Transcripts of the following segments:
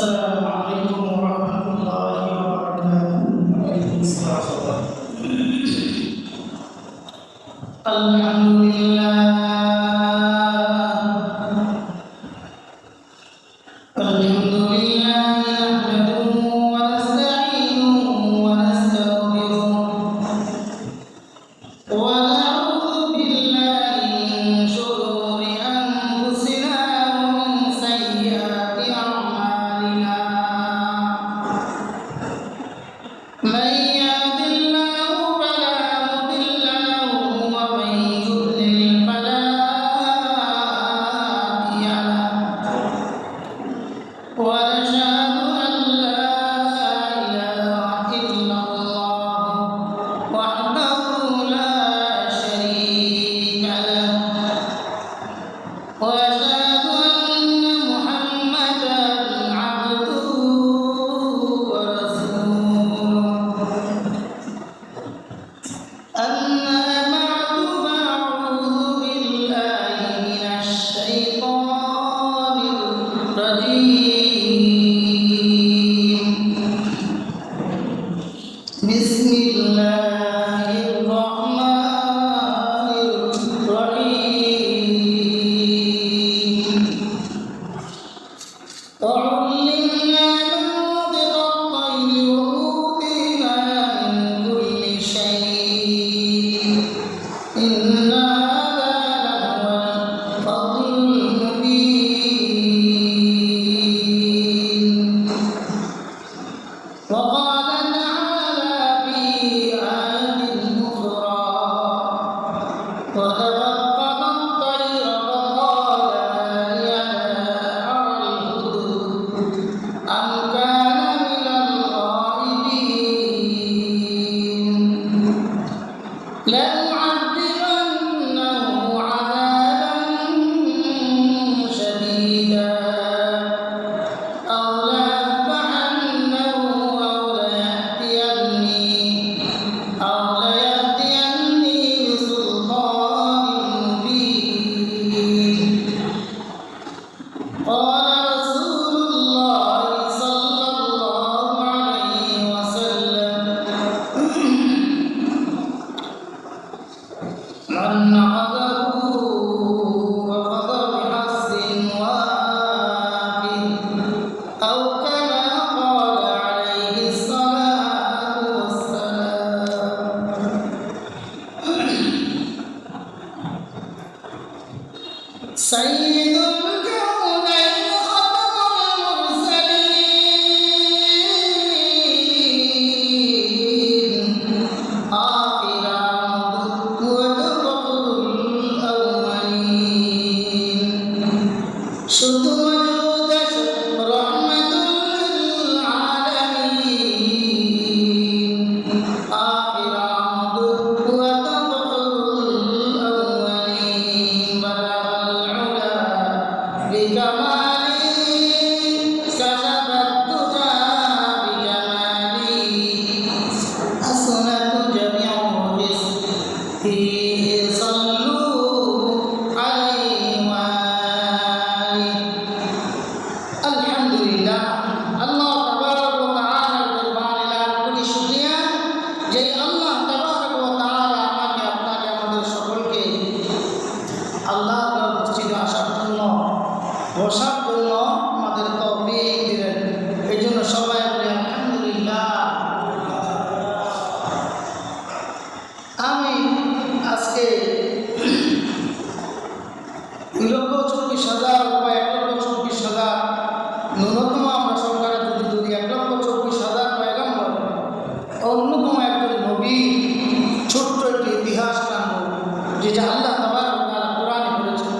السلام عليكم ورحمة الله وبركاته. الحمد لله نحمده ونستعينه ونستغفره ونعوذ بالله من شرور أنفسنا ومن سيئات أعمالنا. من يهد الله فلا مضل له ومن يضلل فلا هادي له. ونشهد أن لا إله إلا الله وحده لا شريك له. وأشهد أن محمدا عبده ورسوله. أما بعد فأعوذ بالله من الشيطان الرجيم. بسم الله الرحمن الرحيم. وعلمنا منطق الطير وأوتينا من كل شيء. إن هذا لهو الفضل المبين. وقال تعالى في آية أخرى: وتفقد الطير فقال هل يدعى الهدهد أم كان من الغائبين. لنعذبنه عذابا شديدا أو ليذبحنه أو ليأتيني بسلطان مبين. قال رسول الله صلى الله عليه وسلم: من أخذه أخذ بحظ وافر أو كما قال عليه الصلاة والسلام. سيد الكونين خاتم المرسلين آخر عبد وتفضل الأولين. شد وجود رحمة للعالمين آخر عبد وتفضل الأولين. بلغ العلا بكماله كشف الدجى بجماله. حسنت جميع فيه صلوا عليه وآله. আলহামদুলিল্লাহ, আল্লাহ তাবারক ওয়া তাআলার দরবারে লাখ কোটি শুকরিয়া যে আল্লাহ তাবারক ওয়া তাআলা আমাকে আপনাকে আমাদের সকলকে আল্লাহর মসজিদে আসার জন্য বসার জন্য আমাদের তৌফিক দিলেন। এই জন্য সবাই বলি আলহামদুলিল্লাহ। আমি আজকে 2,24,000 বা 1,24,000 ন্যূনতম আমরা সরকারে যদি 1,24,000 পয়গম্বর অন্যতম একজন নবী ছোট্ট একটি ইতিহাস টানব, যেটা আল্লাহ তাবারক ওয়া তাআলা কোরআনে বলেছেন।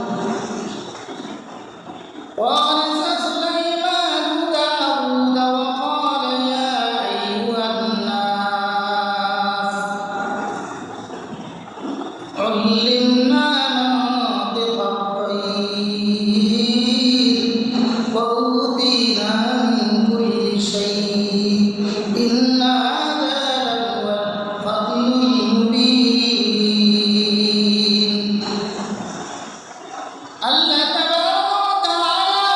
وَوَرِثَ سُلَيْمَانُ دَاوُودَ وَقَالَ يَا أَيُّهَا النَّاسُ عُلِّمْنَا مَنطِقَ الطَّيْرِ وَأُوتِينَا مِن كُلِّ شَيْءٍ. إِنَّ هَذَا لَهُوَ الْفَضْلُ المبين. আল্লাহ তাবারক ওয়া তাআলা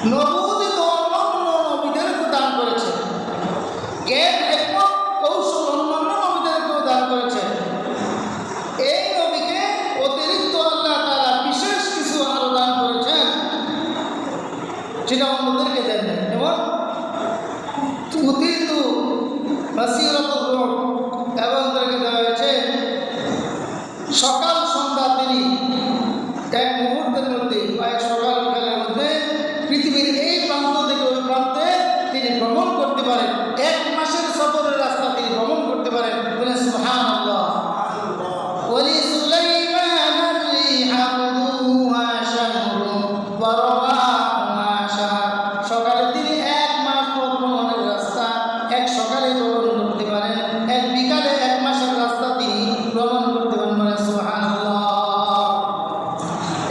নবুয়ত তো অন্যান্য নবীদেরকে দান করেছে, জ্ঞান হিকমত কৌশল অন্যান্য নবীদেরকেও দান করেছে। এই নবীকে অতিরিক্ত আল্লাহ তাআলা বিশেষ কিছু আরো দান করেছেন, যেটা অন্যদেরকে দেন নাই। যেমন উতিতু বাসীরাতুর রূহ, এবং তাদেরকে দেওয়া হয়েছে সকাল সন্ধ্যা, তিনি এক মুহূর্তের মধ্যে বা এক সকাল বিকালের মধ্যে পৃথিবীর এই প্রান্ত থেকে ওই প্রান্তে তিনি ভ্রমণ করতে পারেন। 1 মাসের সফরের রাস্তা তিনি ভ্রমণ করতে পারেন। বলে সুবহানাল্লাহ। ওয়ালিসুলাইমানা রিহা গুদুহা শাহরুন ওয়া রাওয়াহুহা শাহর। সকালে তিনি 1 মাস পথ ভ্রমণের রাস্তা এক সকালে ভ্রমণ করতে পারেন, এক বিকালে 1 মাসের রাস্তা তিনি ভ্রমণ করতে পারেন। বলে সুবহানাল্লাহ।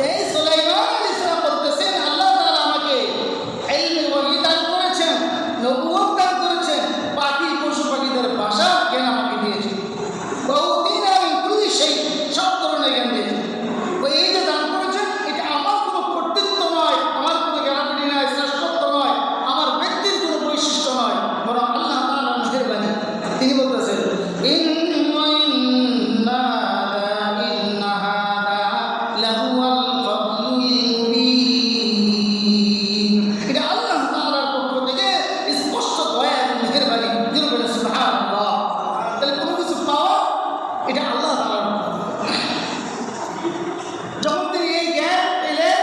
এই সুলাইমান আলাইহিস সালাম বলতেছেন, আল্লাহ তাআলা আমাকে ইলমে ওহী দান করেছেন, নবুয়ত দান করেছেন, পাখি পশু পাখিদের ভাষা জ্ঞান আমাকে দিয়েছেন, বহুদিনা মিন কুল্লি শাই, সব ধরনের জ্ঞান দিয়েছেন। এই যে দান করেছেন, এটা আমার কোনো কর্তৃত্ব নয়, আমার কোনো জ্ঞানাবলী নয়, শ্রেষ্ঠত্ব নয়, আমার ব্যক্তির কোনো বৈশিষ্ট্য নয়, বরং আল্লাহ তাআলার মেহেরবানি। তিনি বলতেছেন, ইন্না হাযা লাহুয়াল ফাদলুল মুবিন। এটা আল্লাহ তাআলার পক্ষ থেকে স্পষ্ট দয়া এবং মেহেরবানি। যিনি বলেন সুবহানাল্লাহ। তাহলে কোনো কিছু পাওয়া এটা আল্লাহ তাআলার পক্ষ থেকে। যখন তিনি এই জ্ঞান পেলেন,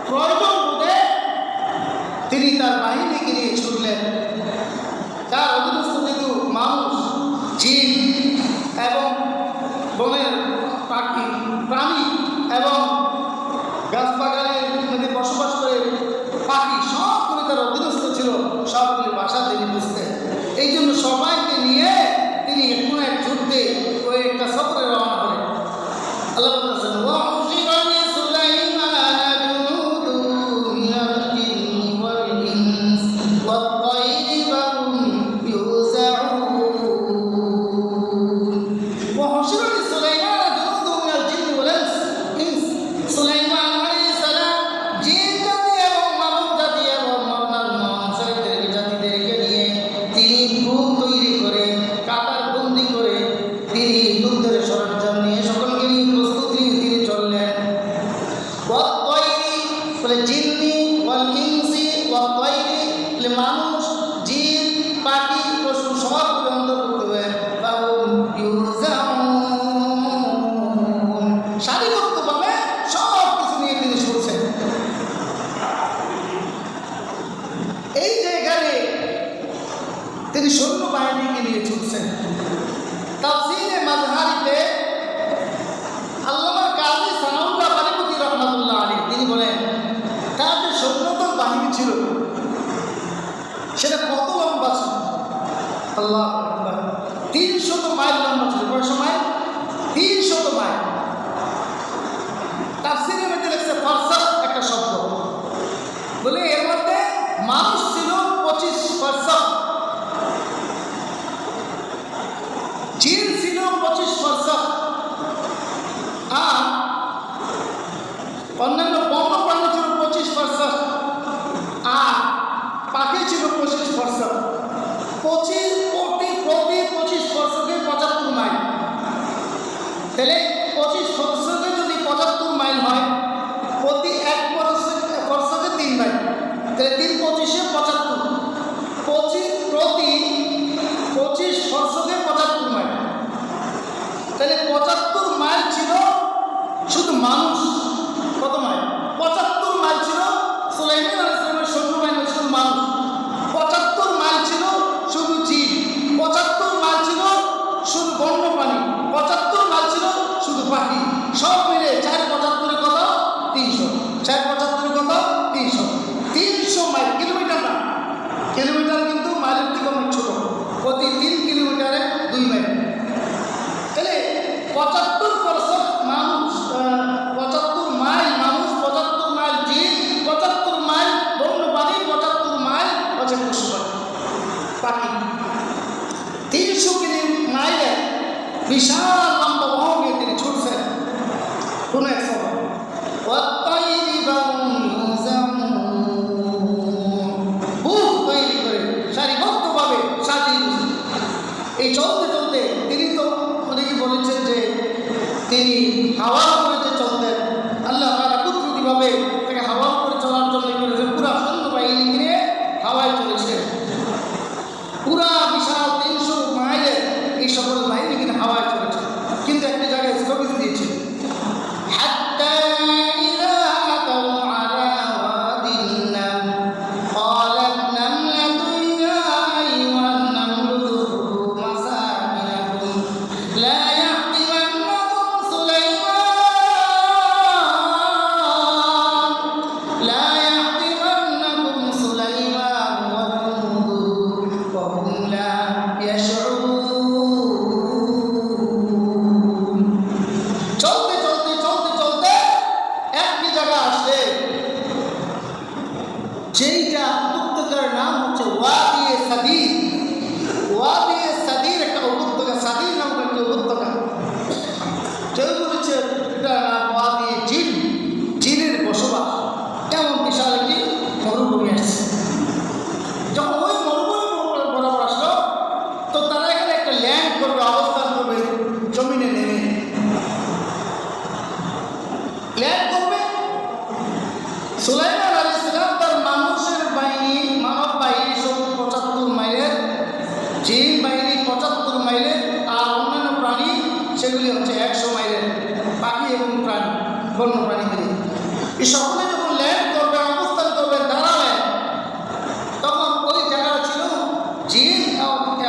প্রয়োজন বোধে তিনি তার বাহিনীকে নিয়ে ছুটলেন। তার অধীনস্থ কিন্তু মানুষ, জিন এবং বনের পাখি প্রাণী এবং গাছবাগানের মধ্যে বসবাস করে পাখি সবগুলি তার অধীনস্থ ছিল, সবগুলি ভাষা তিনি বুঝতেন। এই জন্য সবাইকে নিয়ে তিনি কোনো এক যুদ্ধে ওই একটা সফরে রওনা হলেন। আল্লাহ বলতেছেন, ওয়াহুশিরা লিসুলাইমানা জুনুদুহু মিনাল জিন্নি ওয়াল ইনস ওয়াত তায়রি ফাহুম ইউযাউন। ওয়াহুশিরা লিসুলাইমানা জুনুদুহু মিনাল জিন্নি ওয়াল ইনস। সুলাইমান আলাইহিস সালাম জিন জাতি এবং মানব জাতি এবং অন্যান্য মানুষের জাতিদেরকে নিয়ে তিনি গ্রুপ তৈরি করে, কাতার বন্দি করে, তিনি যুদ্ধের সরঞ্জাম নিয়ে সকলকে নিয়ে প্রস্তুতি নিয়ে তিনি চললেন। ওয়াত তায়রি বলে জিন্নি, ওয়াল ইনসি ওয়াত তায়রি বলে মানুষ, জিন, পাখি, পশু সবগুলো অন্তর্ভুক্ত হয়ে ফাহুম ইউযাউন। সারিবদ্ধভাবে সব কিছু নিয়ে তিনি ছুটছেন। এই জায়গায় তিনি সৈন্যবাহিনীকে নিয়ে ছুটছেন। তাফসীরে মাজহারিতে আল্লামা কাজী সানাউল্লাহ বারিপতি রহমাতুল্লাহ আলাইহি তিনি বলেন, তার যে সৈন্যদল বাহিনী ছিল সেটা কত লম্বা ছিল। আল্লাহু আকবার। 300 মাইল লম্বা ছিল। কয় সময়? 300 মাইল। তাফসীরের মধ্যে লেখছে ফারসাখ একটা শব্দ, বলে এর মধ্যে মানুষ ছিল 25 ফারসাখ, জিন ছিল 25 ফারসাখ, আর অন্যান্য বন্য প্রাণী ছিল 25 ফারসাখ, আর পাখি ছিল 25 ফারসাখ। প্রতি 25 ফারসাখে 75 মাইল। তাহলে 25 ফারসাখে যদি 75 মাইল হয়, প্রতি 1 ফারসাখে 3 মাইল, তাহলে 3 25 75, প্রতি 25 ফারসাখে 75 মাইল। তাহলে 75 মাইল ছিল শুধু মানুষ। কত মাইল? 75 মাইল ছিল সুলাইমান আলাইহিস সালামের সৈন্যবাহিনী, শুধু মানুষ। 75 মাইল ছিল শুধু জিন, 75 মাইল ছিল শুধু বন্যপ্রাণী, 75 মাইল ছিল শুধু পাখি। সব মিলে 475 কত? 300। 475 কত? 300। 300 মাইল, কিলোমিটার না, কিলোমিটার কিন্তু মাইলের থেকে অনেক ছোট। প্রতি 3 কিলোমিটারে 2 মাইল। তাহলে 75 ফারসাখ মানুষ, 75 ভাবে তাকে হাওয়া করে চলার জন্য করেছে, পুরা সৈন্যবাহিনী নিয়ে হাওয়ায় চলেছে। পুরা বিশাল 300 মাইলের এই সকল বাহিনী কিন্তু হাওয়ায় চলেছে, কিন্তু একটি জায়গায় স্থগিত দিয়েছে। যেইটা উপত্যকার নাম হচ্ছে ওয়াদিয়ে সাদির। ওয়াদিয়ে সাদির একটা উপত্যকা, সাদির নাম একটা উপত্যকা। কেউ বলেছে এটা নাম ওয়াদিয়ে জিন, জিনের বসবাস। কেমন বিশাল একটি মরুভূমি আসছে। যখন ওই মরুভূমি বরাবর আসলো, তো তারা এখানে একটা ল্যান্ড করবে, অবস্থান করবে, জমিনে নেমে ল্যান্ড করবে। সুলাইমান আলাইহিস সালাম তার মানুষের বাহিনী, মানব বাহিনী 75 মাইলের, জিন বাহিনী 75 মাইলের, আর অন্যান্য প্রাণী সেগুলি হচ্ছে 100 মাইলের, পাখি এবং প্রাণী, বন্য প্রাণী মিলে এই সকলে যখন ল্যান্ড করবে, অবস্থান করবে, দাঁড়াবে, তখন ওই জায়গা ছিল জিন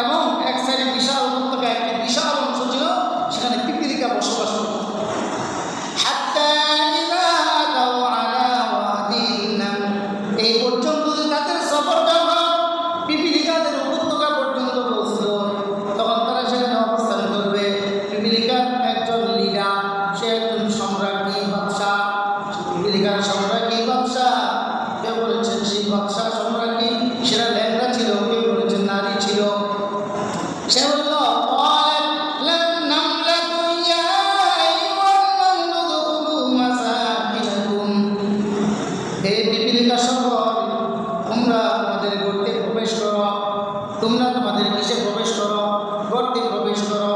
এবং এক সাইডে বিশাল উপত্যকা, একটি বিশাল অংশ ছিল, সেখানে পিপীলিকা বসবাস করত। এই পর্যন্ত তাদের সফর যখন পিপীলিকাদের উপত্যকা পর্যন্ত পৌঁছল, তখন তারা সেখানে অবস্থান করবে। পিপীলিকার একজন লিডার, সে একজন সম্রাজ্ঞী বাদশাহ, পিপীলিকার সম্রাজ্ঞী বাদশাহ। কেউ বলেছেন সেই বাদশাহ সম্রাজ্ঞী সেটা ল্যাংড়া ছিল, কেউ বলেছেন নারী ছিল। সে বলল তোমরা তোমাদের গর্তে প্রবেশ করো, তোমরা তোমাদের কিসে প্রবেশ করো, গর্তে প্রবেশ করো।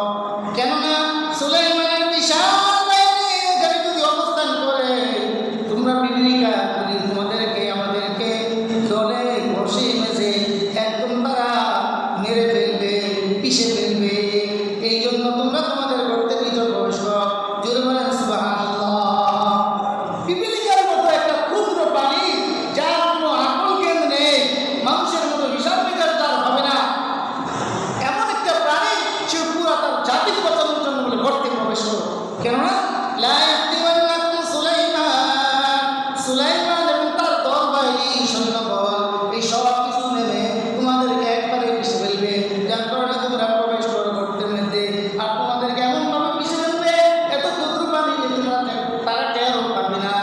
কেননা সুলাইমানের বিশাল বাহিনী এখানে যদি অবস্থান করে, তোমরা পিপীলিকা তোমাদেরকে আমাদেরকে দলে বসে মেঝে একদম তারা মেরে ফেলবে, পিষে ফেলবে। এই জন্য তোমরা তোমাদের গর্তে ভিতর প্রবেশ করো। জোরে বলেন সুবহানাল্লাহ। পিপীলিকার মতো একটা ক্ষুদ্র প্রাণী, যার কোনো আকল জ্ঞান নেই, মানুষের মতো হিসাব বিচার তার হবে না, এমন একটা প্রাণী সে পুরা তার জাতিকে বাঁচানোর জন্য বলে গর্তে প্রবেশ করো। কেননা সুলাইমান এবং তার দল বাহিনী, সৈন্যবল, এই সব কিছু নেমে তোমাদেরকে একবারে পিষে ফেলবে। যার কারণে তোমরা প্রবেশ করো গর্তের মধ্যে, আর তোমাদেরকে এমনভাবে পিষে ফেলবে, এত ক্ষুদ্র প্রাণী যে তোমরা তারা টেরও পাবে না।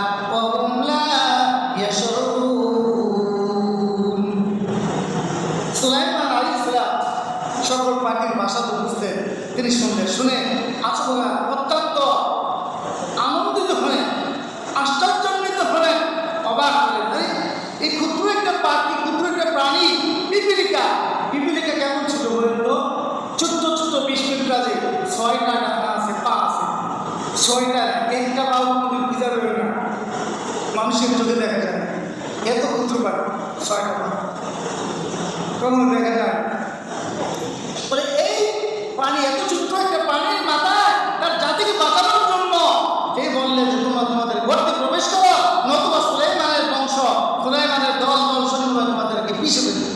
সুলাইমান আলাইহিস সালাম সকল পাখির ভাষা তো বুঝতেন। তিনি শুনে আসলে অত্যন্ত আনন্দিত হলেন, আশ্চর্যান্বিত হলেন, অবাক হলেন। এই ক্ষুদ্র একটা পাখি, ক্ষুদ্র একটা প্রাণী পিপীলিকা, পিপীলিকা কেমন ছিল বলেন তো? ছোট্ট ছোট্ট পিপীলিকা, যে 6টা ডানা আছে, পা আছে, 6টা, একটা পাও কিন্তু ভিজা রইল না, মানুষের চোখে দেখা যায়। এত ক্ষুদ্র পাখি, 6টা পা কোনো দেখা যায় বলে। এই পানি, এত ছোট্ট একটা পানির মাথায় তার জাতিকে বাঁচানোর জন্য এই বললে যে তোমরা তোমাদের গর্তে প্রবেশ করো, নতুবা সুলাইমানের বংশ, সুলাইমানের দল সৈন্য তোমাদেরকে পিষে ফেলবে।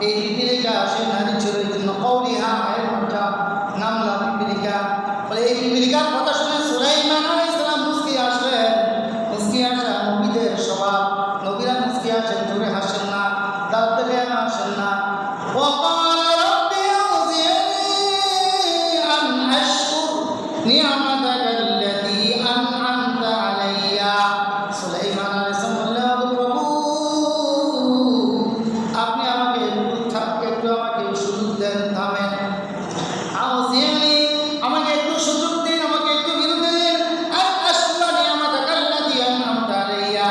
এই পিপীলিকা সে নারী ছিল, এই জন্য কৌলিহা এর মধ্যে নামলা পিপীলিকা। বলে এই পিপীলিকার কথা শুনে সুলাইমান আলাইহিস সালাম মুস্কি আসলেন। মুস্কি আসা নবীদের স্বভাব, নবীরা মুস্কি আসেন, জোরে হাসেন না, দাঁত দেখে হাসেন না। وقال رب أوزعني أن أشكر نعمتك التي أنعمت علي। সুলাইমান আলাইহিস সালাম বললেন, প্রভু আপনি আমাকে একটু আমাকে সুযোগ দেন, থামেন। আউজিয়ানি, আমাকে একটু সুযোগ দিন, আমাকে একটু বিরতি দিন। আন আশকুরা নিয়ামাতাকা আল্লাতী আন'আমতা আলাইয়া,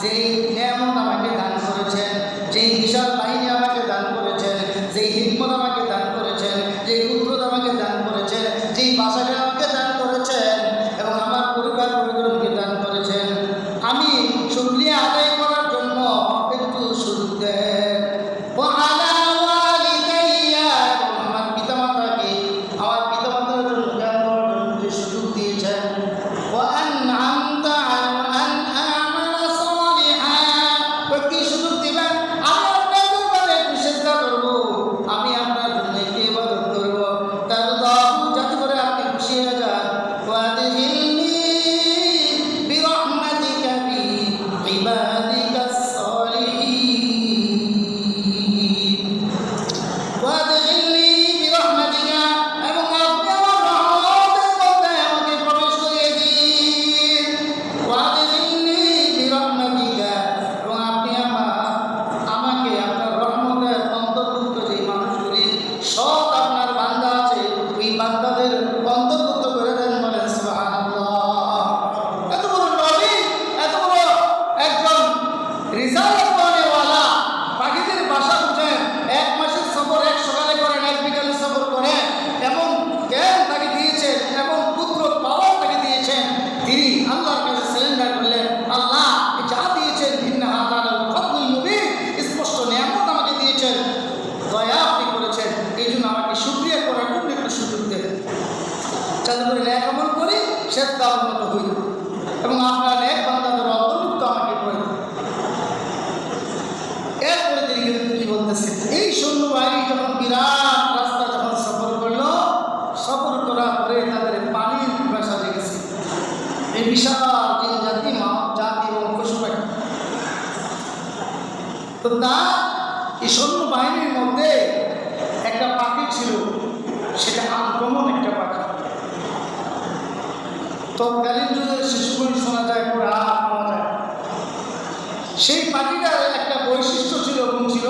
যেই নিয়ামত আমাকে দান করেছেন, যেই বিশাল বাহিনী আমাকে দান করেছেন, যেই হিকমত আমাকে দান করেছেন, যেই কুদরত আমাকে দান করেছেন, যেই যাতে করে ন্যাক আমল করি সে তার মতো হই এবং আপনার ন্যাক বান্দাদের অন্তর্ভুক্ত আমাকে করে। এরপরে তিনি কিন্তু কি বলতেছেন, এই সৈন্যবাহিনী যখন বিরাট রাস্তা যখন সফর করলো, সফর করার পরে তাদের পানির পিপাসা লেগেছে। এই বিশাল জিন জাতি, মানব জাতি এবং পশু পাখি, তো তার এই সৈন্যবাহিনীর মধ্যে একটা পাখি ছিল, সেটা আনকমন একটা পাখি। তৎকালীন যুগে শিশুগুলি শোনা যায়, পুরা পাওয়া যায়। সেই পাখিটার একটা বৈশিষ্ট্য ছিল, এবং ছিল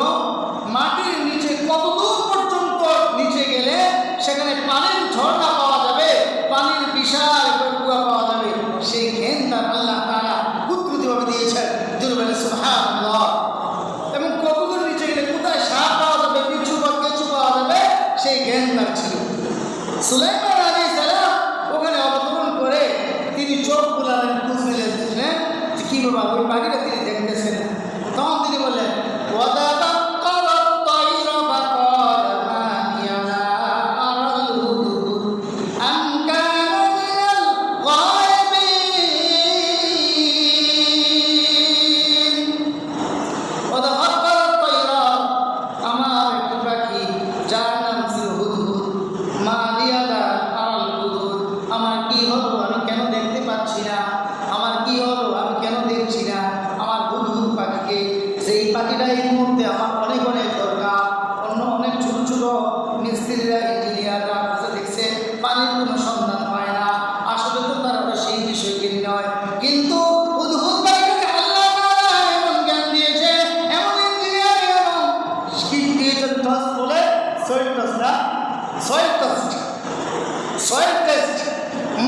মাটির নিচে কতদূর পর্যন্ত নিচে গেলে সেখানে পানির ঝর্ণা পাওয়া যাবে, পানির বিশাল কুয়া পাওয়া যাবে। সেই জ্ঞান তার আল্লাহ তাআলা কুদরতিভাবে দিয়েছেন, জুরবেল সুবহানাল্লাহ। এবং কতদূর নিচে গেলে কোথায় সাপ পাওয়া যাবে, বিচ্ছু বা কেঁচু পাওয়া যাবে, সেই জ্ঞান তার ছিল। সুলাইমান আলাইহিস সালাম ওখানে অবতরণ করে তিনি চোখ বুলালেন, খোঁজ নিলেন কি বাবা ওই পাখিটা তিনি দেখতেছেন। তখন তিনি বললেন,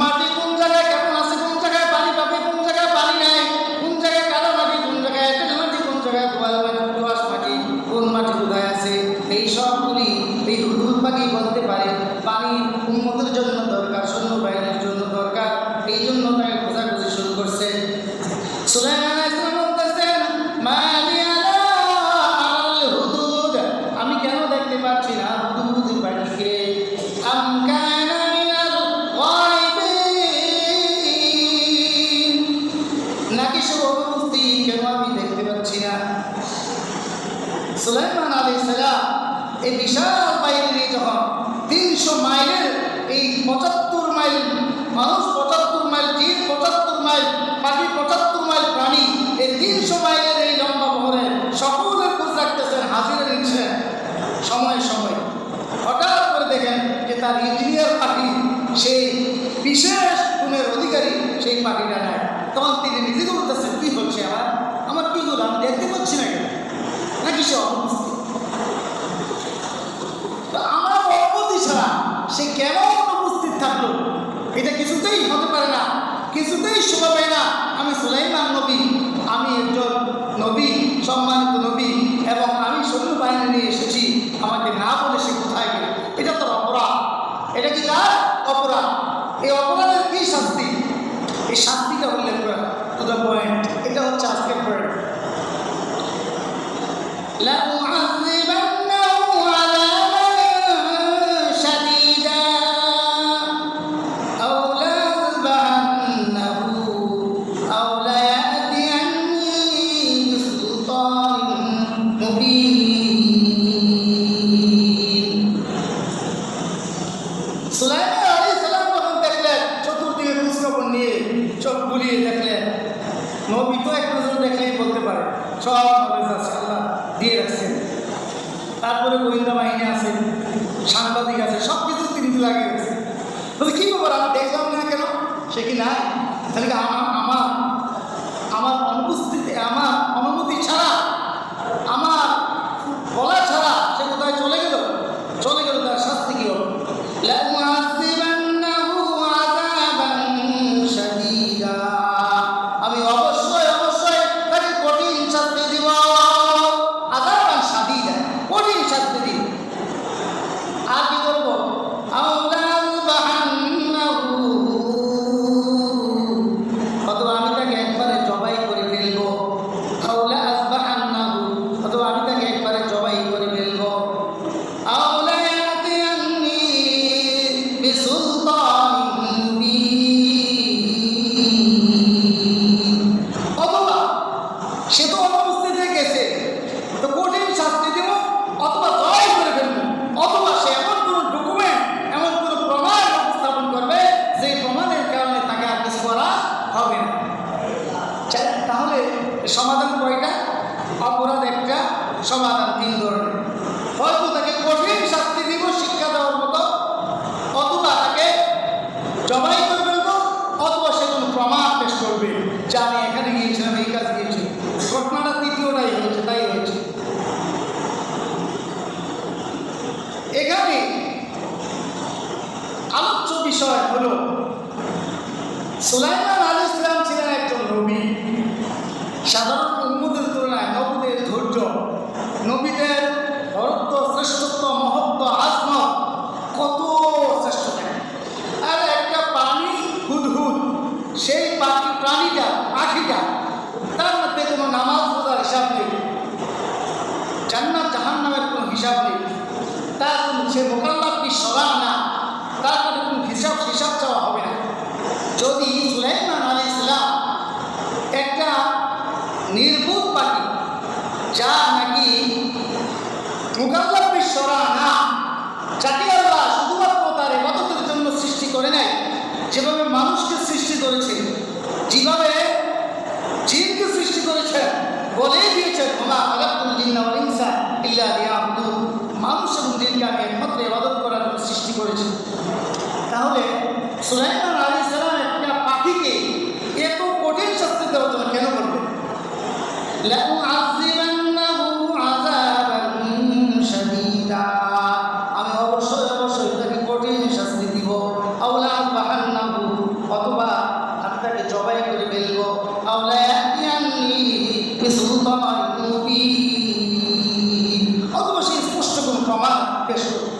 মাটি কোন জায়গায় কেমন আছে, কোন জায়গায় পানি পাবে, কোন জায়গায় পানি নাই, কোন জায়গায় কালো মাটি, কোন জায়গায় একটা মাটি, কোন জায়গায় দোআঁশ মাটি, কোন মাটি কোথায় আছে, এই সবগুলি এই হুদহুদ পাখি বলতে পারে। পানি উম্মতের জন্য দরকার, সৈন্যবাহিনীর জন্য দরকার, এই জন্য তাকে খোঁজাখুঁজি শুরু করছে। সুলাইমান আলাইহিস সালাম বলতেছেন, হুদহুদ, আমি কেন দেখতে পাচ্ছি না হুদহুদের বাড়িকে, নাকি সব অনুপস্থিত, কেন আমি দেখতে পাচ্ছি না? সুলাইমান আলাইহিস সালাম এই বিশাল বাহিনী নিয়ে যখন 300 মাইলের এই 75 মাইল মানুষ, 75 মাইল জিন, 75 মাইল পাখি, 75 মাইল প্রাণী, এই 300 মাইলের এই লম্বা বহরে সকলের খোঁজ রাখতেছেন, হাজিরা নিচ্ছেন সময় সময়। হঠাৎ করে দেখেন যে তার ইঞ্জিনিয়ার পাখি, সেই বিশেষ গুণের অধিকারী সেই পাখিটা নেয়। তখন তিনি নিজেকে বলতেছেন, কি হচ্ছে আমার কি হলো, আমি দেখতে পাচ্ছি না কেন, নাকি সে অনুপস্থিত? আমার অনুমতি ছাড়া সে কেন অনুপস্থিত থাকলো, এটা কিছুতেই হতে পারে না, কিছুতেই শোভা পায় না। আমি সুলাইমান নবী, আমি একজন নবী, সম্মানিত নবী, এবং আমি সৈন্যবাহিনী নিয়ে এসেছি, আমাকে না বলে সে কোথায় গেল? এটা তো অপরাধ, এটা কি তার অপরাধ? এই অপরাধের কি শাস্তি? এই শাস্তিটা উল্লেখ করা, টু দ্য পয়েন্ট, এটা হচ্ছে আজকের পয়েন্ট। সুলাইমান আলাইহিস সালাম যখন দেখলেন, চতুর্দিকে খোঁজখবর নিয়ে চোখ বুলিয়ে দেখলেন, নবী তো এক নজর দেখলেই বলতে পারে সব নলেজ আছে, আল্লাহ দিয়ে রাখছেন। তারপরে গোয়েন্দা বাহিনী আছে, সাংবাদিক আছে, সব কিছু তিনি লাগিয়ে গেছে। বলে কী ব্যাপার, আমি দেখলাম না কেন? সে কি নাই? তাহলে কি আমার অনুপস্থিতি, আমার অনুমতি ছাড়া, আমার বলা ছাড়া সে কোথায় চলে গেল? চলে গেল, তার শাস্তি কী হবে? আমি অবশ্যই অবশ্যই তাকে কঠিন শাস্তি দিব, আযাবান শাদীদা, কঠিন শাস্তি দিব। আর কি করবো? অথবা আমি তাকে সমাধান তিন ধরনের। হয়তো তাকে কঠিন শাস্তি দিব শিক্ষা দেওয়ার মতো, অথবা তাকে জবাই করে ফেলবো, অথবা সে কোনো প্রমাণ পেশ করবে যে আমি এখানে গিয়েছিলাম, এই কাজ গিয়েছি। ঘটনাটা তৃতীয়টাই হয়েছে, তাই হয়েছে। এখানে আলোচ্য বিষয় হলো সুলাইমান আলাইহিস সালাম ছিলেন একজন নবী। সাধারণ উম্মতের তুলনায় নবীদের ধৈর্য, নবীদের বরত্ব, শ্রেষ্ঠত্ব, মহত্ব, আজমত কত শ্রেষ্ঠ থাকে। আর একটা প্রাণী হুদহুদ, সেই প্রাণীটা পাখিটা, তার মধ্যে কোনো নামাজ রোজার হিসাব নেই, জান্নাত জাহান্নামের কোনো হিসাব নেই, তার সে মোকাল্লাফ সরান না, তার কোনো হিসাব চাওয়া হবে না। যদি সুলাইমান আলাইহিস সালাম একটা নির্বোধ পাখি, যা নাকি মুকাল্লাফ সরা না, যাকে আল্লাহ শুধুমাত্র তার ইবাদতের জন্য সৃষ্টি করে নাই, যেভাবে মানুষকে সৃষ্টি করেছে, যেভাবে জিনকে সৃষ্টি করেছে, বলে দিয়েছেন ওমা খালাকতুল জিন্না ওয়াল ইনসা ইল্লা লিয়াবুদুন, মানুষ এবং জিনকে আমি একমাত্র ইবাদত করার জন্য সৃষ্টি করেছি। তাহলে সুলাইমান আলাইহিস সালাম একটা পাখিকে এত কঠিন শাস্তি দেওয়ার জন্য কেন করবে? আমি অবশ্যই তাকে কঠিন শাস্তি দিব, অথবা আমি তাকে জবাই করে ফেলবো, অথবা সে স্পষ্ট কোনো প্রমাণ পেশ করবে।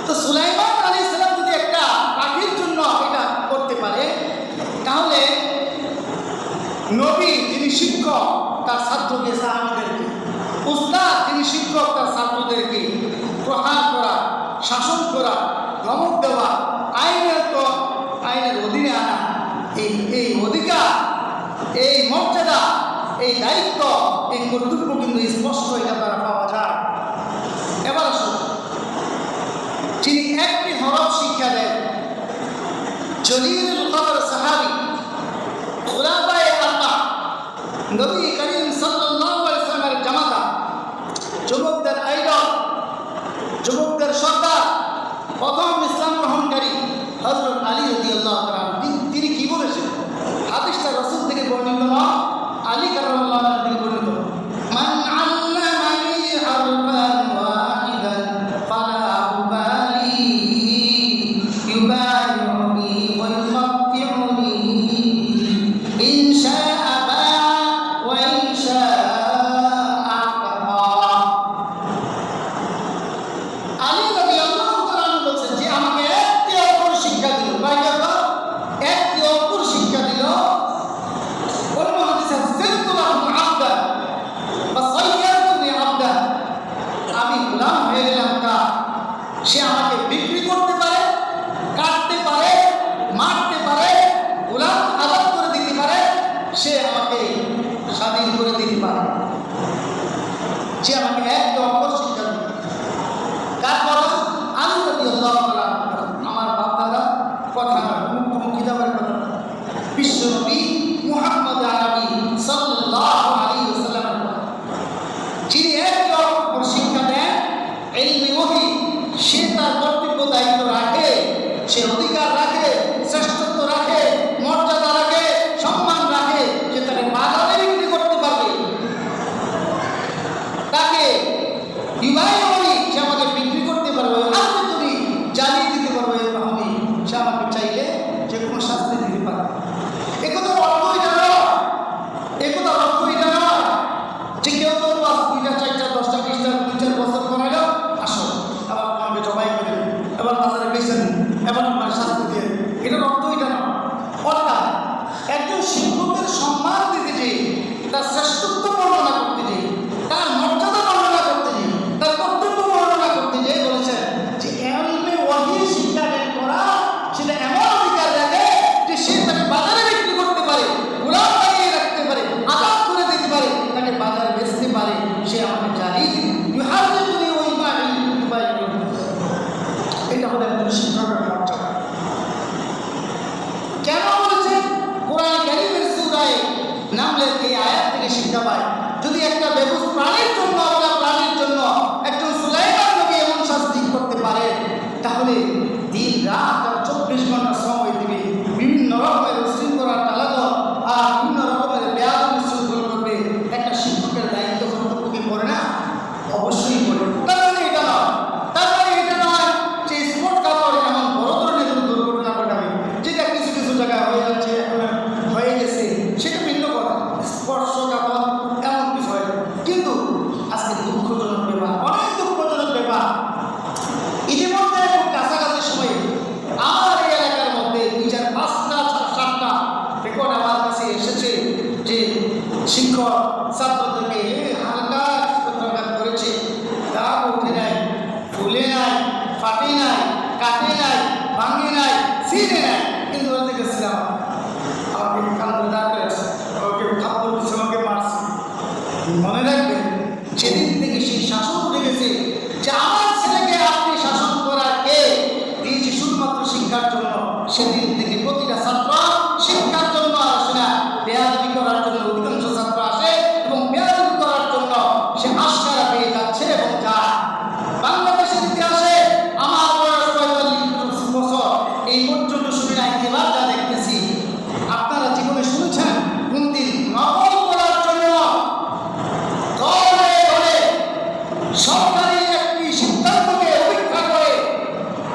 তো সুলাইমান আলাইহিস সালাম যদি একটা পাখির জন্য এটা করতে পারে, তাহলে নবী যিনি শিক্ষক তার ছাত্রকে, সাহাবীদেরকে, উস্তাদ যিনি শিক্ষক তার ছাত্রদেরকে প্রহার করা, শাসন করা, ধমক দেওয়া, আইনের অধীনে আনা, এই অধিকার, এই মর্যাদা, এই দায়িত্ব, এই কর্তব্য কিন্তু স্পষ্ট এটা দ্বারা পাওয়া যায়। এবার আসুন, যিনি একটি হরফ শিক্ষা দেন, জলিলুল কদর সাহাবী, খুলাফায়ে আরবা, নবী করিম সাল্লাল্লাহু আলাইহি ওয়াসাল্লামের জামাতা, যুবকদের আইডল, যুবকদের সর্দার, প্রথম ইসলাম গ্রহণকারী হযরত আলী রাদিয়াল্লাহু তাআলা, তিনি কি বলেছেন? হাদিসটা রাসূল থেকে বর্ণিত নয়, আলী কারামাল্লাহু তাআলা থেকে বর্ণিত। মান আল্লামানি হারফান ওয়াহিদান ফালা উবালি ইউবাইউনি ওয়া ইউমাত্তিউনি ইন শাআ বা'a ওয়া ইন শাআ আতাকা। আলী রাদিয়াল্লাহু তাআলা বলেছেন যে আমাকে একটি অক্ষর শিক্ষা দিল, একটি অক্ষর শিক্ষা দিল, অন্য হাদিসে সিরতুল্লাহু আবদান বা সাইয়াতুনি আবদান, আমি গোলাম হয়ে গেলাম তার, সে আমাকে বিক্রি করতে পারে, কাটতে পারে, মারতে পারে, গোলাম আজাদ করে দিতে পারে, সে আমাকে স্বাধীন করে দিতে পারে। সে আমাকে একটি অক্ষর শিক্ষা দিল। কার কথা? আলী রাদিয়াল্লাহু তাআলা। আমার বাপ দাদা কথা নয়, কিতাবের কথা। বিশ্বনবী মুহাম্মদ আরবি সাল্লাল্লাহু আলাইহি ওয়াসাল্লামের কথা। যিনি একটি অক্ষর শিক্ষা দেন, ইলমে ওহী, সে তার কর্তব্য দায়িত্ব রাখে, সে অধিকার রাখে, শ্রেষ্ঠত্ব রাখে, মর্যাদা রাখে, সম্মান রাখে, যে তাকে বাজারে বিক্রি করতে পারবে, তাকে ইউবাইউনি, সে আমাকে বিক্রি করতে পারবে, আমাকে তুমি জ্বালিয়ে দিতে পারবে, আমি সে আমাকে চাইলে যে কোনো শাস্তি দিতে পারে। একথা অর্থ এটা নয়, একথার অর্থ এটা নয় যে কেউ তো 2টা 4টা 10টা 20টা 2-4 বছর করাইল, আসো আবার আমাকে জবাই করে দিন, এবার বাজারে বেচে দিন, এবার আমার শাস্তি দিয়ে, এটার অর্থ এটা নয়। অর্থাৎ একজন শিক্ষকের সম্মান দিতে চাই, তার শ্রেষ্ঠত্ব বর্ণনা করতে চাই, তার মর্যাদা বর্ণনা করতে চাই, তার কর্তব্য বর্ণনা করতে চাই, বলেছেন যে ইলমে ওহী শিক্ষা দান করা, সেটা এমন অধিকার রাখে যে সে তাকে বাজারে বিক্রি করতে পারে, গোলাম বানিয়ে রাখতে পারে, আজাদ করে দিতে পারে, তাকে বাজারে বেচতে পারে, সে আমাকে জানি ইউহাদিকুনি ওয়া ইউবাইউনি। এটা হলো একজন শিক্ষকের মর্যাদা। কেন বলেছেন? কোরআন কারীমের সূরা নামলের এই আয়াত থেকে শিক্ষা পাই চিনে নেয়, কিন্তু ওর থেকে ছিলাম আমাকে কান ধরে দাঁড় করেছে, ওকে থাপ্পড় দিচ্ছে, আমাকে মারছে। মনে রাখবেন, সেদিন থেকে সেই শাসন উঠে গেছে যে আমার ছেলেকে আপনি শাসন করার কে দিয়েছি শুধুমাত্র শিক্ষার জন্য। সেদিন থেকে প্রতিটা ছাত্র শিক্ষার জন্য আসে না, বেয়াদবি করার জন্য অধিকাংশ ছাত্র আসে এবং বেয়াদবি করার জন্য সে আশকারা পেয়ে যাচ্ছে এবং যায়। বাংলাদেশের ইতিহাসে আমার বয়স 45 বছর, এই পর্যন্ত শুনে না একবার যা দেখতেছি। আপনারা জীবনে শুনেছেন কোনদিন নকল করার জন্য ঘরে ঘরে সরকারি একটি সিদ্ধান্তকে উপেক্ষা করে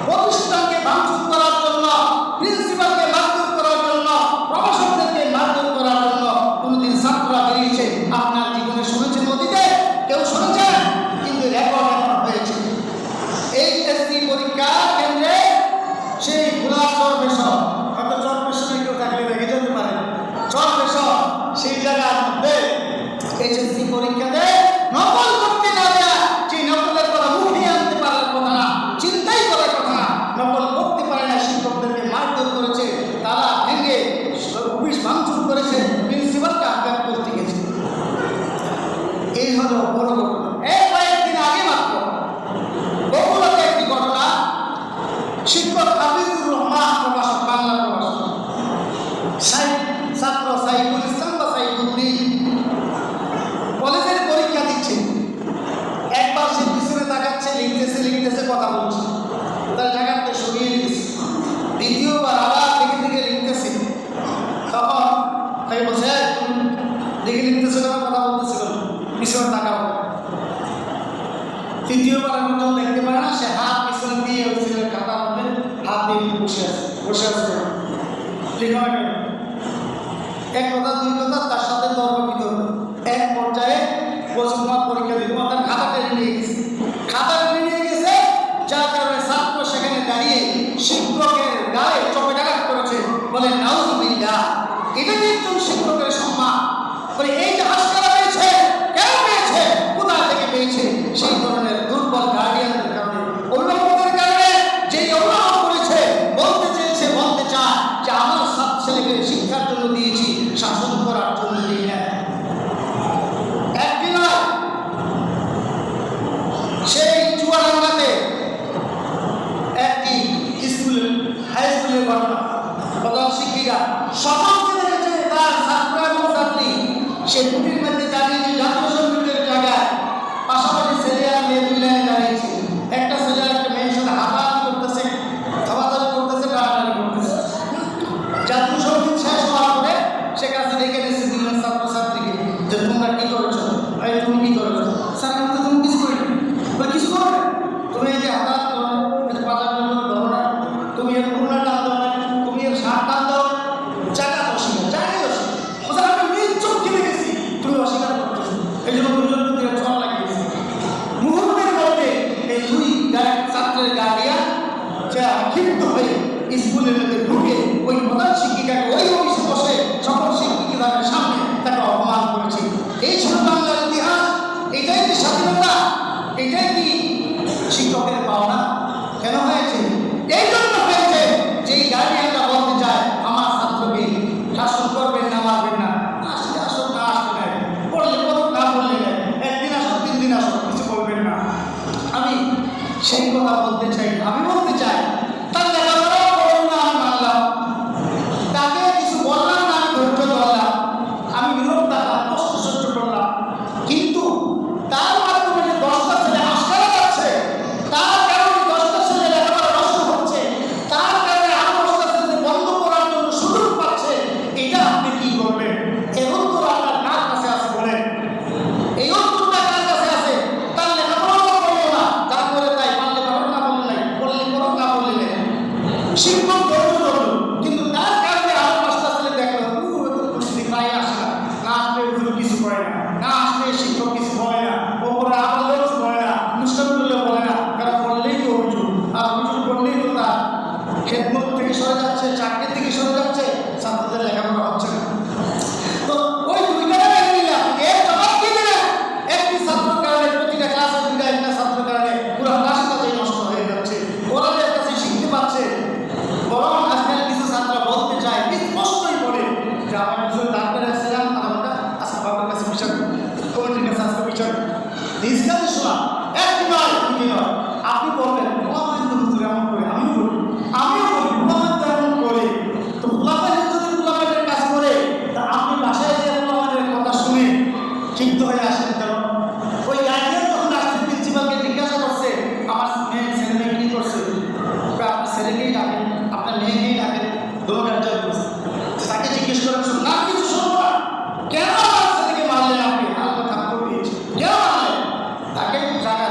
প্রতিষ্ঠানকে ভাঙচুর করার জন্য, প্রিন্সিপালকে মারধর করার জন্য, প্রভাষকদেরকে মারধর করার জন্য কোনদিন ছাত্ররা বেরিয়েছে? আপনার জীবনে শুনেছেন অতীতে? কেউ শুনেছেন? কিন্তু রেকর্ড এখন হয়েছে। এইচএসসি পরীক্ষা কেন্দ্রে সেই গোলাপ চরপেশর, হয়তো চরপেশরে কেউ থাকলে রেখে যেতে পারে, চরপেশর সেই জায়গার মধ্যে এইচএসসি পরীক্ষাতে নকল করতে না দেয়া, সেই নকলের কথা মুখে আনতে পারার কথা না, চিন্তাই করার কথা না, নকল করতে পারে না, শিক্ষকদেরকে মারধর করেছে, তারা ভেঙে অফিস ভাঙচুর করেছে, প্রিন্সিপালকে আঘাত করতে গেছে। এই হলো বড় ঘটনা। এই কয়েকদিন আগে মাত্র বগুড়াতে একটি ঘটনা, শিক্ষক হাফিজুর রহমান, প্রভাষক, বাংলা প্রভাষক, ছাত্র সাইফুল ইসলাম বা সাইফুদ্দিন কলেজের পরীক্ষা দিচ্ছে। একবার সে পিছনে তাকাচ্ছে, লিখতেছে, কথা বলছে, তার জায়গাতে সরিয়ে দিচ্ছে। দ্বিতীয়বার আবার দেখে লিখতেছে, তখন তাকে বলছে, দেখে লিখতেছে কেন, কথা বলতেছে কেন, পিছনে তাকাও। তৃতীয়বার এখন যখন দেখতে পারে না, সে হাত পিছনে দিয়ে ওই ছেলের খাতার মধ্যে হাত দিয়ে বসে আছে লেখা কেন। এক কথা দুই কথা, তার সাথে তর্ক বিতর্ক। এক পর্যায়ে বসুমার পরীক্ষা দিতে তার খাতা টেনে নিয়ে গেছে, যার কারণে ছাত্র সেখানে দাঁড়িয়ে শিক্ষকের গায়ে চপেটাঘাত করেছে, বলে নাউজুবিল্লাহ। এটা কিন্তু শিক্ষকের সম্মান। বলে এই যে আশকারা পেয়েছে, কেন পেয়েছে, কোথা থেকে পেয়েছে? সেই ধরনের দুর্বল গার্ডিয়ানদের কারণে, অভিভাবকদের কারণে। যেই অভিভাবক করেছে, বলতে চায় যে আমার সব ছেলেকে শিক্ষার জন্য দিয়েছি, শাসন করার জন্য দিই না। একদিন সেই চুয়াডাঙ্গাতে একটি হাই স্কুলের ঘটনা, প্রধান শিক্ষিকা সকলকে দেখেছে তার ছাত্র এবং ছাত্রী সে কুটির মধ্যে দাঁড়িয়েছে, জাতীয় সঙ্গীতের জায়গায়, পাশাপাশি ছেলে আর মেয়ে দুই লাইনে দাঁড়িয়েছে। একটা ছেলে একটা মেয়ের সাথে হাতাহাতি করতেছে, খাওয়াদাওয়া করতেছে, টানাটানি করতেছে। জাতীয় সঙ্গীত শেষ হওয়ার পরে সে কাছে ডেকে নিয়েছে দুজন ছাত্রছাত্রীকে, যে তোমরা কি করেছো, তুমি কি করেছো? স্যার আমি তো তুমি কিছু করিনি। কিছু করবে, তুমি এই যে হাতাহাতি করো, বাজার ধরো না, তুমি এর পুরোনা টান দাও না, তুমি এর শার্ট টান দাও, জায়গা অস্বীকার, জায়গায় অস্বীকার। আমি নিজ চোখে দেখেছি তুমি অস্বীকার করতেছো, এই জন্য দুজন চল লাগিয়েছি। মুহূর্তের মধ্যে এই দুই ছাত্রের গার্ডিয়ান যা ক্ষিপ্ত হয়ে স্কুলের মধ্যে ঢুকে ওই প্রধান শিক্ষিকাকে ওই অফিসে বসে সকল শিক্ষিকাদের সামনে তাকে অপমান করেছে। এই ছিল বাংলার ইতিহাস। এটাই কি স্বাধীনতা? এটাই কি শিক্ষকের পাওনা? কেন হয়েছে? এই জন্য হয়েছে যে এই গার্ডিয়ানরা বলতে চায় আমার ছাত্রকে শাসন করবেন না, মারবেন না, আসলে আসুন না, আসতে নেয়, পড়লে পড়ুক, না পড়লে নেয়, একদিন আসুন, 3 দিন আসুন, কিছু বলবেন না। আমি সেই কথা বলতে চাই, আমি বলতে চাই তার লেখাপড়াও করুন না, আমি মানলাম, তাকে কিছু বললাম না, আমি ধৈর্য ধরলাম, আমি বিরোধ থাকলাম, কষ্ট সহ্য করলাম, কিন্তু তার মাধ্যমে যে 10টা ছেলে আশকারা যাচ্ছে, তার কারণে 10টা ছেলে লেখাপড়া নষ্ট হচ্ছে, তার কারণে আরো 10টা ছেলে বন্ধ করার জন্য সুযোগ পাচ্ছে, এটা আপনি কি করবেন? এই উত্তর আপনার কার কাছে আছে বলেন? এই উত্তরটা কার কাছে আছে? তার লেখাপড়াও করলো না, তার করে তাই পারলে পারো না, বললে নাই, পড়লে পড়ো, না বললে নেই, শিক্ষক ধৈর্য ধরল, কিন্তু তার কারণে আরো 5টা ছেলে দেখলো প্রায় আসে না, না আসলে কিছু করে না, না আসলে শিক্ষক কিছু বলে না, ওপরে আমাদের কিছু বলে না, অনুষ্ঠান করলে বলে না, কারণ বললেই তো অভিযোগ, আর অভিযোগ করলেই তো তার খেদমত থেকে সরে যাচ্ছে, চাকরি থেকে সরে যাচ্ছে, ছাত্রদের লেখাপড়া হচ্ছে না। তো ওই দুইটা নিলাম, এর জবাব কি দিলেন? একটি ছাত্রের কারণে প্রতিটা ক্লাসে দুইটা একটা ছাত্রের কারণে পুরো ক্লাসটা নষ্ট হয়ে যাচ্ছে, ওরা কাছে শিখতে পাচ্ছে, বরং আজকাল তোমাকে একটা তাকে জিজ্ঞেস করার জন্য না কিছু শুনবো না, কেন আমার ছেলেকে মারলেন আপনি? আল্লাহ থাপ্পড় দিয়েছে, কেন মারলেন? তাকে জায়গা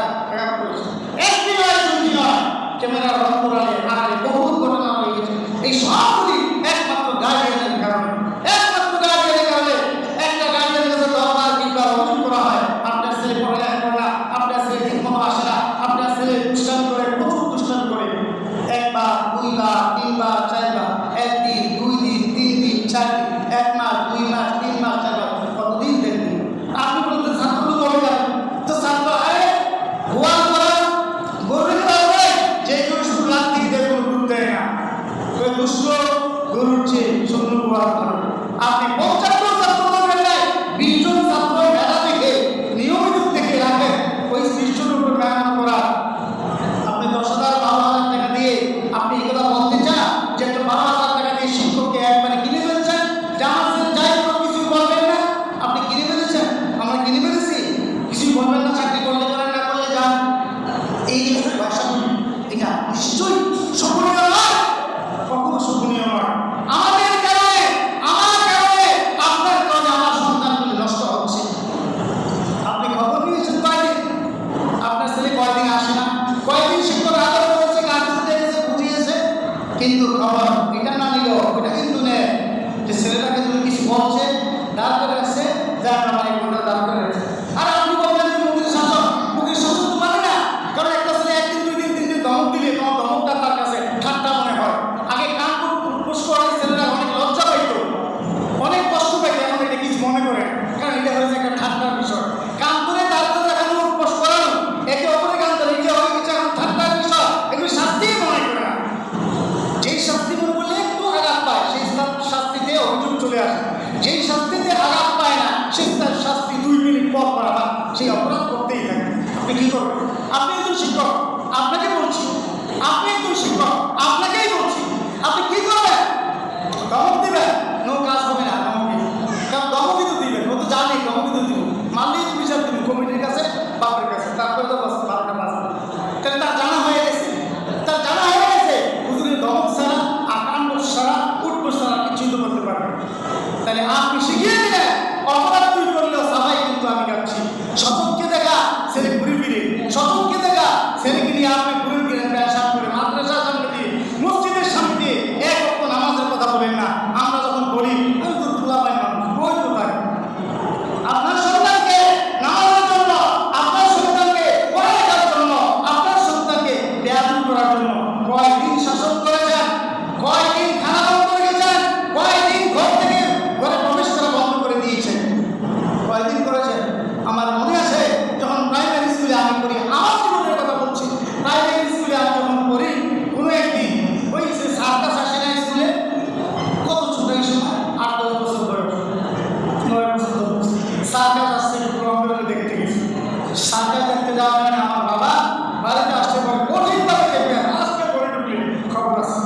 করেছে। একদিন নয়, দুদিন নয়, ক্যামেরার অন্তরালে আড়ালে বহু ঘটনা হয়ে গেছে। এই সবগুলি একমাত্র গার্ডিয়ানের কারণে, একমাত্র গার্ডিয়ানের কারণে। একটা গার্ডিয়ানের কাছে দরকার কিংবা অভিযোগ করা হয়, আপনার ছেলে পড়ালেখা করে না, আপনার ছেলে ঠিক মতো আসে না, আপনার ছেলে দুষ্টামি করে, প্রচুর দুষ্টামি করে। একবার, দুইবার, তিনবার, চারবার, একদিন, 2 দিন, 3 দিন, 4 দিন, 1 মাস, 2 মাস, 3 মাস, 4 মাস, কতদিন দেখবেন? আপনি বলতে ছাত্র তো কমে যাবে, তো ছাত্র আরে গোয়াল করা গরু খাওয়াবে, যে গরু শুধু রাত থেকে দেখুন দুধ দেয় না, ওই দুষ্ট গরুর চেয়ে শূন্য গোয়াল করে। আপনি 75 ছাত্র করবেন নাই, 20 জন ছাত্র মেধা দেখে নিয়মিত দেখে রাখেন, ওই সৃষ্টির উপর মেহনত করা। আপনি 10,000 12,000 টাকা দিয়ে আপনি এই কথা বলতে চান যে একটা 12,000 টাকা দিয়ে শিক্ষককে একবারে কিনে ফেলেছেন, যে আমার ছেলে যাই কোনো কিছু বলবেন না? আপনি কিনে ফেলেছেন? আমরা কিনে ফেলেছি, কিছু বলবেন না, চাকরি করলে করেন, না করলে যান। এই যে ভাষাগুলি, এটা নিশ্চয়ই শোভনীয় নয়, কখনো শোভনীয় নয়। আমাদের কারণে, আমার কারণে, আপনার কারণে আমার সন্তানগুলি নষ্ট হচ্ছে। আপনি খবর নিয়েছেন কয়দিন? আপনার ছেলে কয়দিন আসে না, কয়দিন শিক্ষক আদর করেছে, গার্জেন দেখেছে, বুঝিয়েছে, কিন্তু খবর এটা না নিল ওটা কিন্তু নেই। যে ছেলেটাকে তুমি কিছু বলছে, দাঁড় করে রাখছে, যার আমার ঘন্টা দাঁড় করে রাখছে। আর আপনি বলবেন যে মুখের শাসক তো মানে না, কারণ একটা ছেলে 1 দিন 2 দিন 3 দিন ধমক দিলে তোমার ধমকটা তার কাছে ঠাট্টা মনে হয়। আগে কান পুষ করে ছেলেরা অনেক লজ্জা পাইতো, অনেক কষ্ট পাইতো, এখন এটা কিছু মনে করে, কারণ এটা হয়েছে একটা ঠাট্টার বিষয়। কান করে দাঁড় করে রাখানো, উৎপোষ করানো, একে অপরে কান ধরে এটা হয়ে গেছে এখন ঠাট্টার বিষয়, এগুলো শাস্তিই মনে করে না। যেই শাস্তি মনে করলে একটু আঘাত পায়, সেই শাস্তিতে অভিযোগ চলে আসে। যেই শাস্তিতে আঘাত পায় না, সেই তার শাস্তি 2 মিনিট পর পর আবার সেই অপরাধ করতেই থাকে। আপনি কি করবেন? আপনি একজন শিক্ষক, আপনাকে বলছি, আপনি একজন শিক্ষক, আপনাকেই বলছি, আপনি কি করবেন? ধমক দিবেন? নো, কাজ হবে না ধমক দিবেন, কারণ ধমকই তো দিবেন, ও তো জানে ধমকই তো দিবেন, মানলেই তো বিচার দিবেন কমিটির কাছে, বাপের কাছে, তারপরে তো বাস 12টা বাজবে। তাহলে তার জানা হয়ে গেছে, তার জানা হয়ে গেছে হুজুরের ধমক ছাড়া, আকাণ্ড ছাড়া, উৎপোষ ছাড়া কিছুই তো করতে পারবে না। তাহলে আপনি শিখিয়ে দিলেন, অপরাধ তুই করলেও সবাই কিন্তু আমি যাচ্ছি। শতককে দেখা ছেলে ঘুরে ফিরে, শতককে দেখা ছেলেকে নিয়ে আপনি ঘুরে ফিরেন, ব্যবসা করে, মাদ্রাসার সামনে দিয়ে, মসজিদের সামনে দিয়ে 1 ওয়াক্ত নামাজের কথা বলেন না। আমরা যখন বলি আমি তো দুলাভাই মানুষ, বই কোথায়? আপনার সন্তানকে নামাজের জন্য, আপনার সন্তানকে পড়ালেখার জন্য, আপনার সন্তানকে বেয়াদবি করার জন্য কয়দিন শাসন করেছেন, কয়দিন খানা বন্ধ করে গেছেন, কয়দিন ঘর থেকে ঘরে প্রবেশ করা বন্ধ করে দিয়েছেন, কয়দিন করেছেন? আমার মনে আছে যখন প্রাইমারি স্কুলে আমি পড়ি, আমার জীবনের কথা বলছি, প্রাইমারি স্কুলে আমি যখন পড়ি, কোনো একদিন ওই যে সার্কাস আসে না স্কুলে, কত ছোট এই সময়, 8-10 বছর বয়স, 9 বছর সার্কাস আসছে, প্রোগ্রাম দেখতে গেছি। সার্কাস দেখতে যাওয়া মানে আমার বাবা বাড়িতে আসতে পারে কঠিনভাবে দেখবেন, আজকে ঘরে ঢুকলে খবর আছে।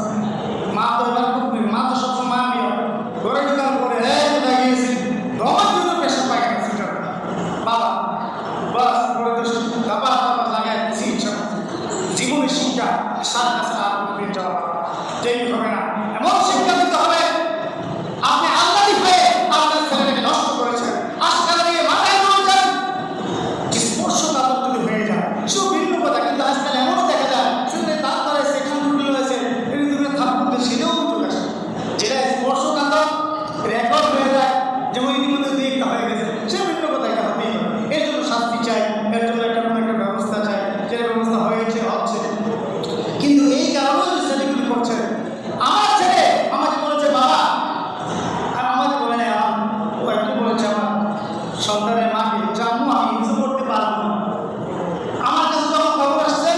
মা তো এবার ঢুকবে, মা তো সবসময় আমি ঘরে ঢুকার পরে কোথায় গিয়েছি, ধমক কিন্তু পেশা পাই না সেটা বাবা, বাস ঘরে তো দাবা দাবা লাগায় দিয়েছি। ইচ্ছা জীবনের শিক্ষা সার্কাসে আর কোনোদিন যাওয়া যেই হবে না, এমন শিক্ষা দিতে হবে। আপনি আল্লাহই হয়ে আপনার ছেলেটাকে নষ্ট করেছেন, আজকাল দিয়ে মাথায় তুলছেন, স্পর্শকাতর যদি হয়ে যায় সব ভিন্ন কথা, কিন্তু আজকাল এমনও দেখা যায় ছেলে তার দ্বারা সেখান ঢুকলে হয়েছে, এর দূরে থাক করতে সেটাও চলে আসে, যেটা স্পর্শকাতর রেকর্ড হয়ে যায়, যেমন ইতিমধ্যে দিকটা হয়ে গেছে, সে ভিন্ন কথা, এটা হতেই হবে। এর জন্য শাস্তি চাই, এর জন্য একটা কোনো একটা ব্যবস্থা চাই, যেটা ব্যবস্থা হয়েছে হচ্ছে। কিন্তু এই কারণেও ছেলেগুলি করছে। আমার ছেলে আমাকে বলেছে বাবা, আর আমাকে বলে না, ও একটু বলেছে আমার সন্তানের মাকে, জানবো আমি কিছু করতে পারবো না। আমার কাছে যখন খবর আসছে,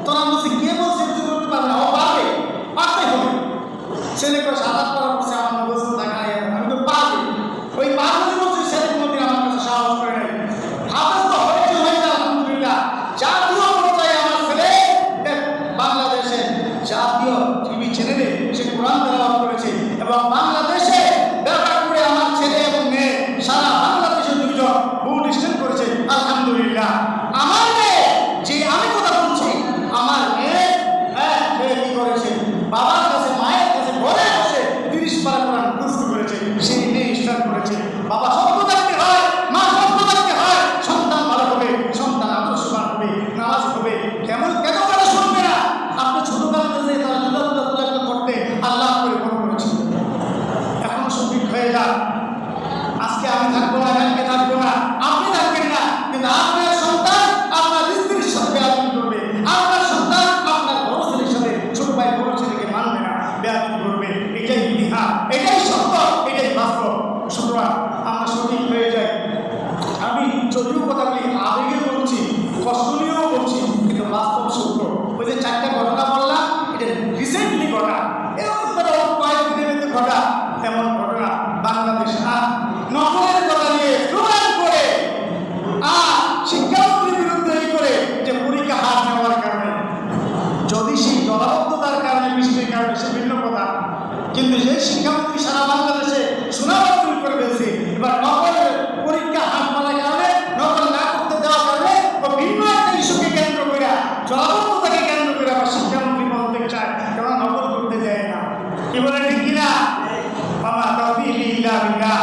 তোরা বলছি কে বলছে কিছু করতে পারবে না, ও পারবে, পারতে হবে। ছেলে করে সাদা করা করছে, আমার বস্তু দেখা নাই, আমি তো পারবে, ওই পারবে বলছি, ছেলে কোনোদিন আমার কাছে সাহস করে নাই। হাফেজ তো হয়েছে, হয়েছে আলহামদুলিল্লাহ, জাতীয় পর্যায়ে আমার ছেলে বাংলাদেশের জাতীয় টিভি চ্যানেলে সে কোরআন তেলাওয়াত করেছে, এবং বাংলাদেশে ব্যাপার করে আমার ছেলে এবং মেয়ে সারা বাংলাদেশের 2 জন বোর্ড স্ট্যান্ড করেছে আলহামদুলিল্লাহ। আমার মেয়ে, যে আমি কথা বলছি, আমার মেয়ে সে কি করেছে, বাবার কাছে মায়ের কাছে ঘরে বসে করবে, এটাই ইতিহাস, এটাই সত্য, এটাই বাস্তব। সুতরাং আমরা সঠিক হয়ে যাই। আমি যদিও কথাগুলি আবেগে বলছি, কষ্ট নিয়েও বলছি, কিন্তু বাস্তব সত্য। ওই যে 4টা ঘটনা বললাম, এটা রিসেন্টলি ঘটা, এরকম তারা কয়েক দিনের মধ্যে ঘটা এমন ঘটনা বাংলাদেশ আর নকলের কথা নিয়ে প্রমাণ করে আর শিক্ষামন্ত্রীর বিরুদ্ধে এই করে যে পরীক্ষা হার নেওয়ার কারণে, যদি সেই জলাবদ্ধতার কারণে, বৃষ্টির কারণে, সে ভিন্ন কথা, কিন্তু যে শিক্ষামন্ত্রী সারা বাংলাদেশে সুনাম করে ফেলছে, এবার নকলের পরীক্ষা হার মানার কারণে, নকল না করতে দেওয়ার কারণে ও ভিন্ন একটা ইস্যুকে কেন্দ্র করে, জলাবদ্ধতাকে কেন্দ্র করে আবার শিক্ষামন্ত্রী বলতে চায় কেন নকল করতে দেয় না। কি বলে ঠিক কিনা? বাবা তৌফিক ইল্লা বিল্লাহ।